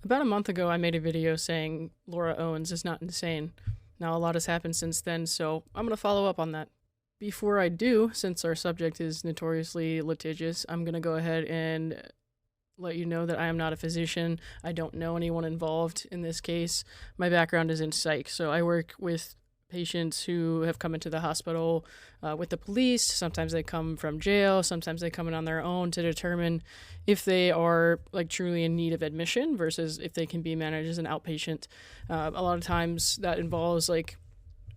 About a month ago, I made a video saying Laura Owens is not insane. Now, a lot has happened since then, so I'm going to follow up on that. Before I do, since our subject is notoriously litigious, I'm going to go ahead and let you know that I am not a physician. I don't know anyone involved in this case. My background is in psych, so I work with patients who have come into the hospital with the police. Sometimes they come from jail. Sometimes they come in on their own to determine if they are like truly in need of admission versus if they can be managed as an outpatient. A lot of times that involves like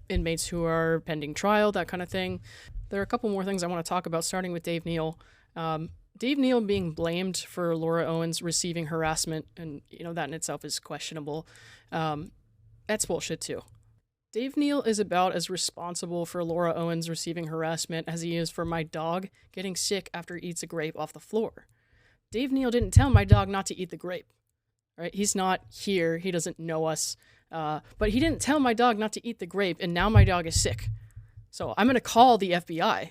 inmates who are pending trial, that kind of thing. There are a couple more things I want to talk about, starting with Dave Neal. Dave Neal being blamed for Laura Owens receiving harassment, and that in itself is questionable. That's bullshit too. Dave Neal is about as responsible for Laura Owens receiving harassment as he is for my dog getting sick after he eats a grape off the floor. Dave Neal didn't tell my dog not to eat the grape, right? He's not here. He doesn't know us. But he didn't tell my dog not to eat the grape, and now my dog is sick. So I'm going to call the FBI.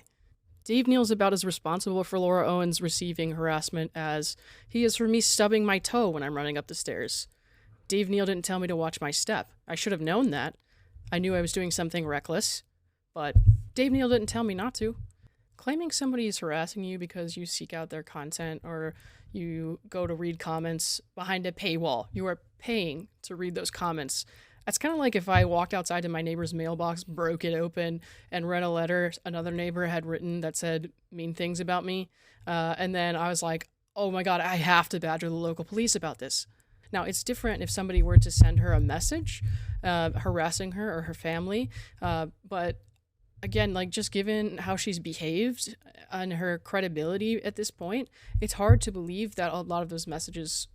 Dave Neal's about as responsible for Laura Owens receiving harassment as he is for me stubbing my toe when I'm running up the stairs. Dave Neal didn't tell me to watch my step. I should have known that. I knew I was doing something reckless, but Dave Neal didn't tell me not to. Claiming somebody is harassing you because you seek out their content or you go to read comments behind a paywall. You are paying to read those comments. That's kind of like if I walked outside to my neighbor's mailbox, broke it open, and read a letter another neighbor had written that said mean things about me. And then I was like, oh my God, I have to badger the local police about this. Now, it's different if somebody were to send her a message harassing her or her family. But again, like just given how she's behaved and her credibility at this point, it's hard to believe that a lot of those messages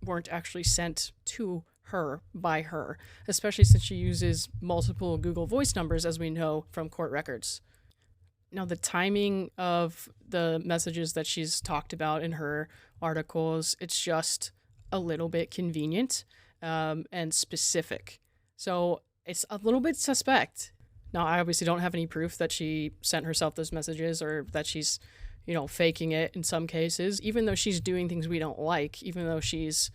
weren't actually sent to her by her, especially since she uses multiple Google Voice numbers, as we know from court records. Now, the timing of the messages that she's talked about in her articles, it's just a little bit convenient and specific. So it's a little bit suspect. Now, I obviously don't have any proof that she sent herself those messages or that she's, faking it in some cases, even though she's doing things we don't like, even though she's,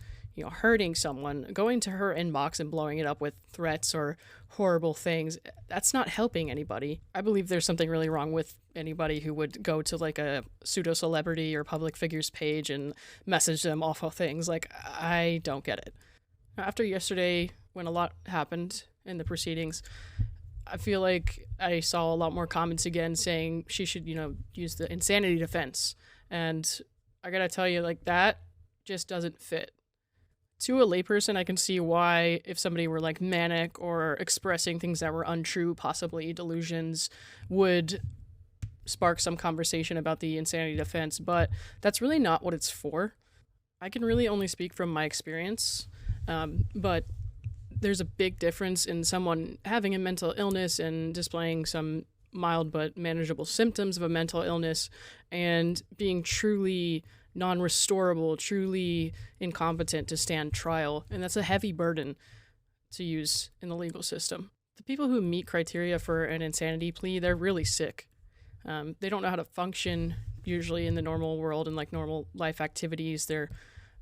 hurting someone, going to her inbox and blowing it up with threats or horrible things, that's not helping anybody. I believe there's something really wrong with anybody who would go to like a pseudo celebrity or public figures page and message them awful things. Like, I don't get it. After yesterday, when a lot happened in the proceedings, I feel like I saw a lot more comments again saying she should, use the insanity defense. And I gotta tell you, like, that just doesn't fit. To a layperson, I can see why if somebody were like manic or expressing things that were untrue, possibly delusions, would spark some conversation about the insanity defense, but that's really not what it's for. I can really only speak from my experience, but there's a big difference in someone having a mental illness and displaying some mild but manageable symptoms of a mental illness and being truly non-restorable, truly incompetent to stand trial. And that's a heavy burden to use in the legal system. The people who meet criteria for an insanity plea, they're really sick. They don't know how to function usually in the normal world and like normal life activities. They're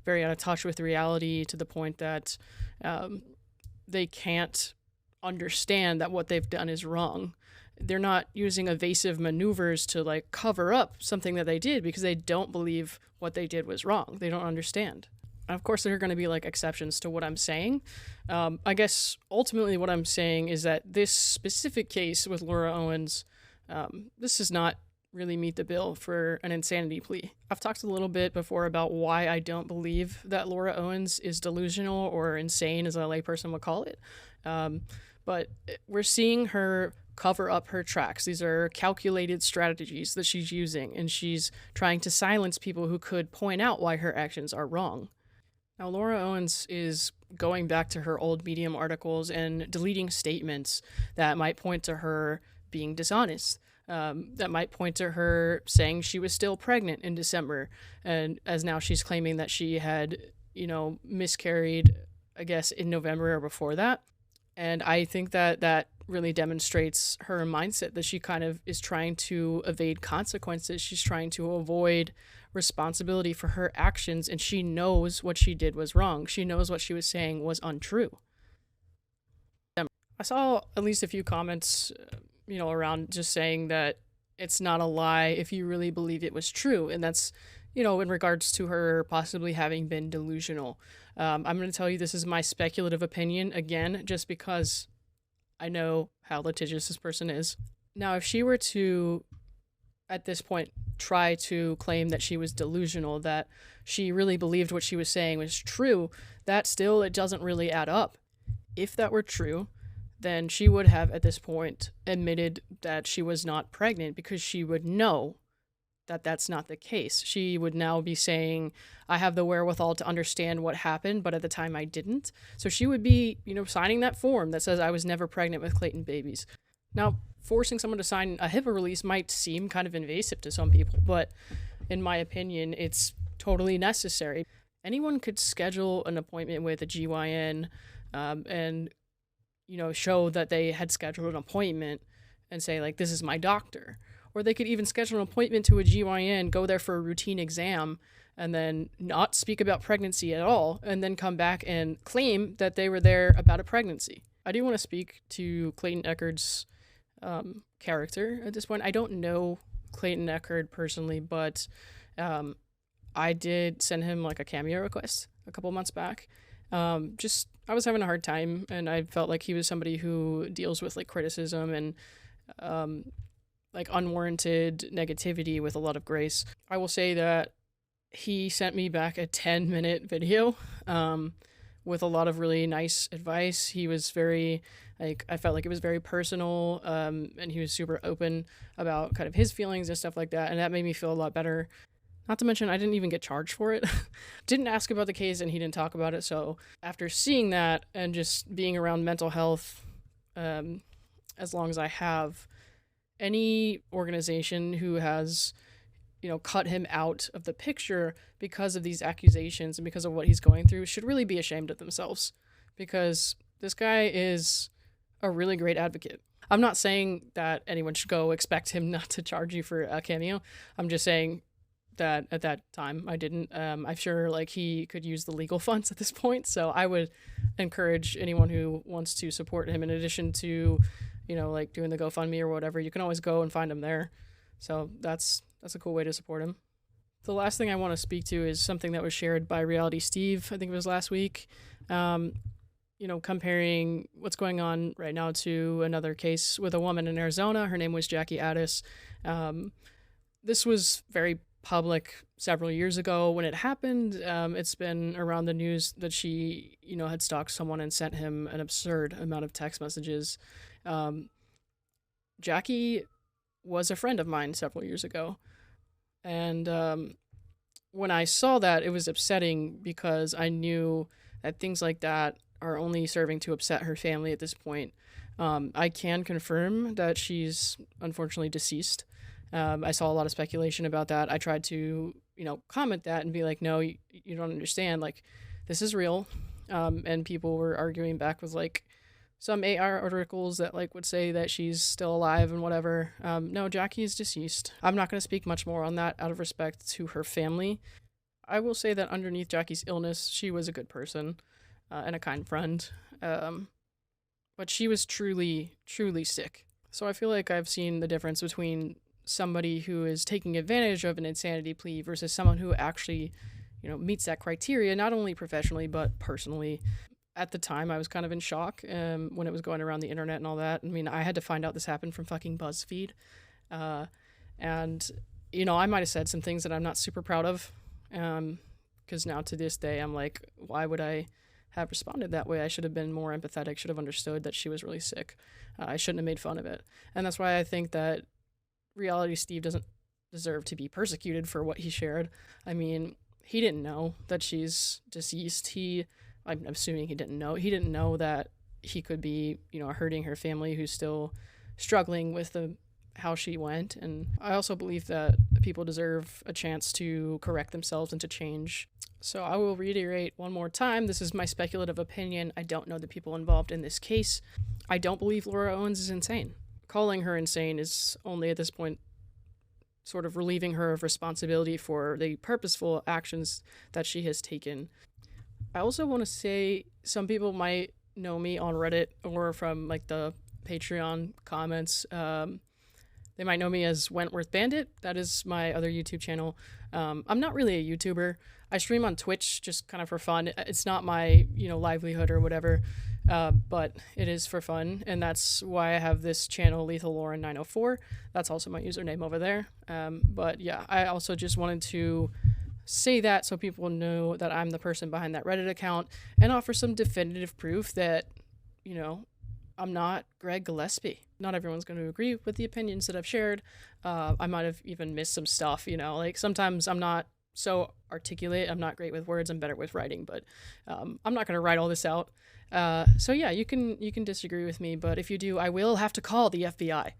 very out of touch with reality to the point that they can't understand that what they've done is wrong. They're not using evasive maneuvers to like cover up something that they did because they don't believe what they did was wrong. They don't understand. And of course, there are going to be like exceptions to what I'm saying. I guess ultimately what I'm saying is that this specific case with Laura Owens, this does not really meet the bill for an insanity plea. I've talked a little bit before about why I don't believe that Laura Owens is delusional or insane, as a layperson would call it. But we're seeing her cover up her tracks. These are calculated strategies that she's using, and she's trying to silence people who could point out why her actions are wrong. Now, Laura Owens is going back to her old Medium articles and deleting statements that might point to her being dishonest, that might point to her saying she was still pregnant in December, and as now she's claiming that she had, miscarried, I guess, in November or before that. And I think that really demonstrates her mindset that she kind of is trying to evade consequences. She's trying to avoid responsibility for her actions, and she knows what she did was wrong. She knows what she was saying was untrue. I saw at least a few comments, around just saying that it's not a lie if you really believe it was true. And that's, in regards to her possibly having been delusional. I'm going to tell you this is my speculative opinion, again, just because I know how litigious this person is. Now, if she were to, at this point, try to claim that she was delusional, that she really believed what she was saying was true, that still, it doesn't really add up. If that were true, then she would have, at this point, admitted that she was not pregnant, because she would know that that's not the case. She would now be saying, I have the wherewithal to understand what happened, but at the time I didn't. So she would be, signing that form that says I was never pregnant with Clayton babies. Now, forcing someone to sign a HIPAA release might seem kind of invasive to some people, but in my opinion, it's totally necessary. Anyone could schedule an appointment with a GYN and show that they had scheduled an appointment and say, like, this is my doctor. Or they could even schedule an appointment to a GYN, go there for a routine exam, and then not speak about pregnancy at all, and then come back and claim that they were there about a pregnancy. I do want to speak to Clayton Echard's character at this point. I don't know Clayton Echard personally, but I did send him like a cameo request a couple months back. I was having a hard time, and I felt like he was somebody who deals with like criticism and like unwarranted negativity with a lot of grace. I will say that he sent me back a 10-minute video with a lot of really nice advice. He was very, I felt like it was very personal, and he was super open about kind of his feelings and stuff like that, and that made me feel a lot better. Not to mention, I didn't even get charged for it. Didn't ask about the case, and he didn't talk about it. So after seeing that and just being around mental health as long as I have, any organization who has, cut him out of the picture because of these accusations and because of what he's going through should really be ashamed of themselves, because this guy is a really great advocate. I'm not saying that anyone should go expect him not to charge you for a cameo. I'm just saying that at that time I didn't. I'm sure like he could use the legal funds at this point, so I would encourage anyone who wants to support him, in addition to like doing the GoFundMe or whatever, you can always go and find him there. So that's a cool way to support him. The last thing I want to speak to is something that was shared by Reality Steve, I think it was last week, comparing what's going on right now to another case with a woman in Arizona. Her name was Jackie Addis. This was very public several years ago when it happened. It's been around the news that she, had stalked someone and sent him an absurd amount of text messages. Jackie was a friend of mine several years ago. And when I saw that, it was upsetting, because I knew that things like that are only serving to upset her family at this point. I can confirm that she's unfortunately deceased. I saw a lot of speculation about that. I tried to, comment that and be like, no, you don't understand. Like, this is real. And people were arguing back with like some AR articles that like would say that she's still alive and whatever. No, Jackie is deceased. I'm not going to speak much more on that out of respect to her family. I will say that underneath Jackie's illness, she was a good person and a kind friend. But she was truly, truly sick. So I feel like I've seen the difference between somebody who is taking advantage of an insanity plea versus someone who actually, meets that criteria, not only professionally, but personally. At the time, I was kind of in shock when it was going around the internet and all that. I mean, I had to find out this happened from fucking BuzzFeed. And, I might have said some things that I'm not super proud of. Because now to this day, I'm like, why would I have responded that way? I should have been more empathetic, should have understood that she was really sick. I shouldn't have made fun of it. And that's why I think that Reality Steve doesn't deserve to be persecuted for what he shared. I mean, he didn't know that she's deceased. I'm assuming he didn't know. He didn't know that he could be, hurting her family, who's still struggling with how she went. And I also believe that people deserve a chance to correct themselves and to change. So I will reiterate one more time. This is my speculative opinion. I don't know the people involved in this case. I don't believe Laura Owens is insane. Calling her insane is only at this point sort of relieving her of responsibility for the purposeful actions that she has taken. I also want to say some people might know me on Reddit or from like the Patreon comments. They might know me as Wentworth Bandit. That is my other YouTube channel. I'm not really a YouTuber. I stream on Twitch just kind of for fun. It's not my, livelihood or whatever, but it is for fun, and that's why I have this channel, Lethal Lauren 904. That's also my username over there. But yeah, I also just wanted to say that so people know that I'm the person behind that Reddit account and offer some definitive proof that, I'm not Greg Gillespie. Not everyone's going to agree with the opinions that I've shared. I might have even missed some stuff, like sometimes I'm not so articulate. I'm not great with words. I'm better with writing, but I'm not going to write all this out. So yeah, you can disagree with me, but if you do, I will have to call the FBI.